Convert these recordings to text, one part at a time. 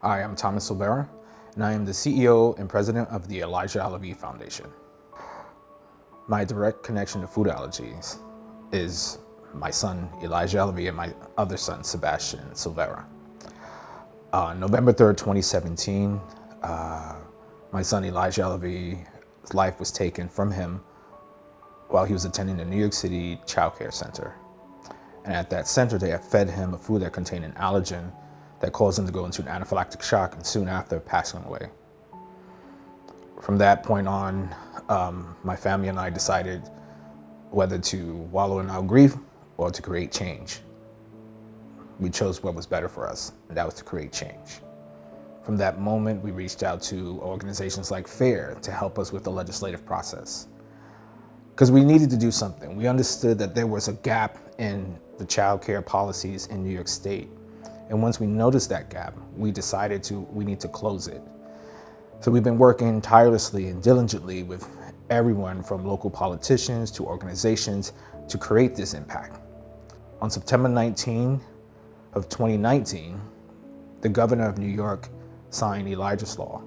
I am Thomas Silvera, and I am the CEO and president of the Allergy Foundation. My direct connection to food allergies is my son, Elijah Allergy, and my other son, Sebastian Silvera. November 3rd, 2017, my son, Elijah Allergy's life was taken from him while he was attending the New York City Child Care Center. And at that center, they had fed him a food that contained an allergen that caused him to go into an anaphylactic shock and soon after passing away. From that point on, my family and I decided whether to wallow in our grief or to create change. We chose what was better for us, and that was to create change. From that moment, we reached out to organizations like FAIR to help us with the legislative process. Because we needed to do something. We understood that there was a gap in the child care policies in New York State. And once we noticed that gap, we decided we need to close it. So we've been working tirelessly and diligently with everyone from local politicians to organizations to create this impact. On September 19 of 2019, the governor of New York signed Elijah's Law.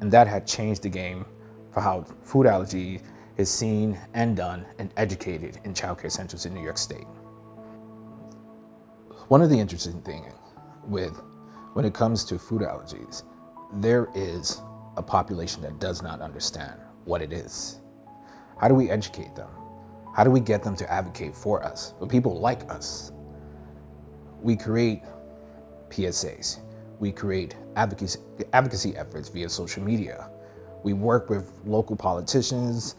And that had changed the game for how food allergy is seen and done and educated in child care centers in New York State. One of the interesting things when it comes to food allergies, there is a population that does not understand what it is. How do we educate them? How do we get them to advocate for us, for people like us? We create PSAs. We create advocacy efforts via social media. We work with local politicians,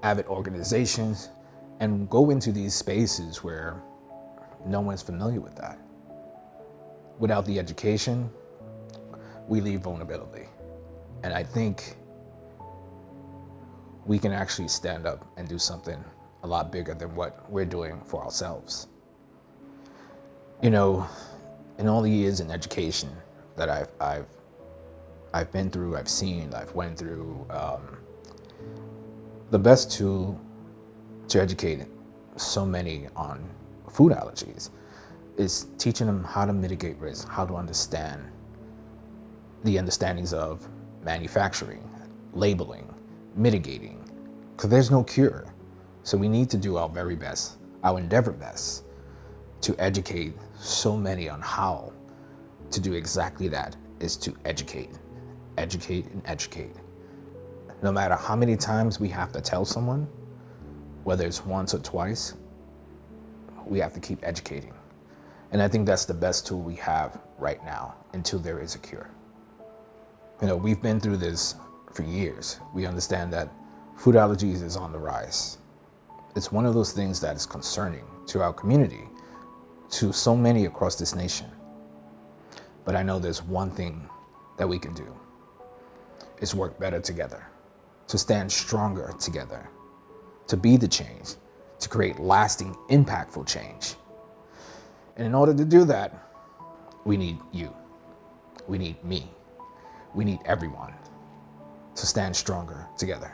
avid organizations, and go into these spaces where no one's familiar with that. Without the education, we leave vulnerability. And I think we can actually stand up and do something a lot bigger than what we're doing for ourselves. You know, in all the years in education that I've been through, I've seen, I've went through, the best tool to educate so many on food allergies is teaching them how to mitigate risk, how to understand the understandings of manufacturing, labeling, mitigating, because there's no cure. So we need to do our very best, our endeavor best, to educate so many on how to do exactly that, is to educate, educate, and educate. No matter how many times we have to tell someone, whether it's once or twice, we have to keep educating. And I think that's the best tool we have right now until there is a cure. You know, we've been through this for years. We understand that food allergies is on the rise. It's one of those things that is concerning to our community, to so many across this nation. But I know there's one thing that we can do, is work better together, to stand stronger together, to be the change, to create lasting, impactful change. And in order to do that, we need you. We need me. We need everyone to stand stronger together.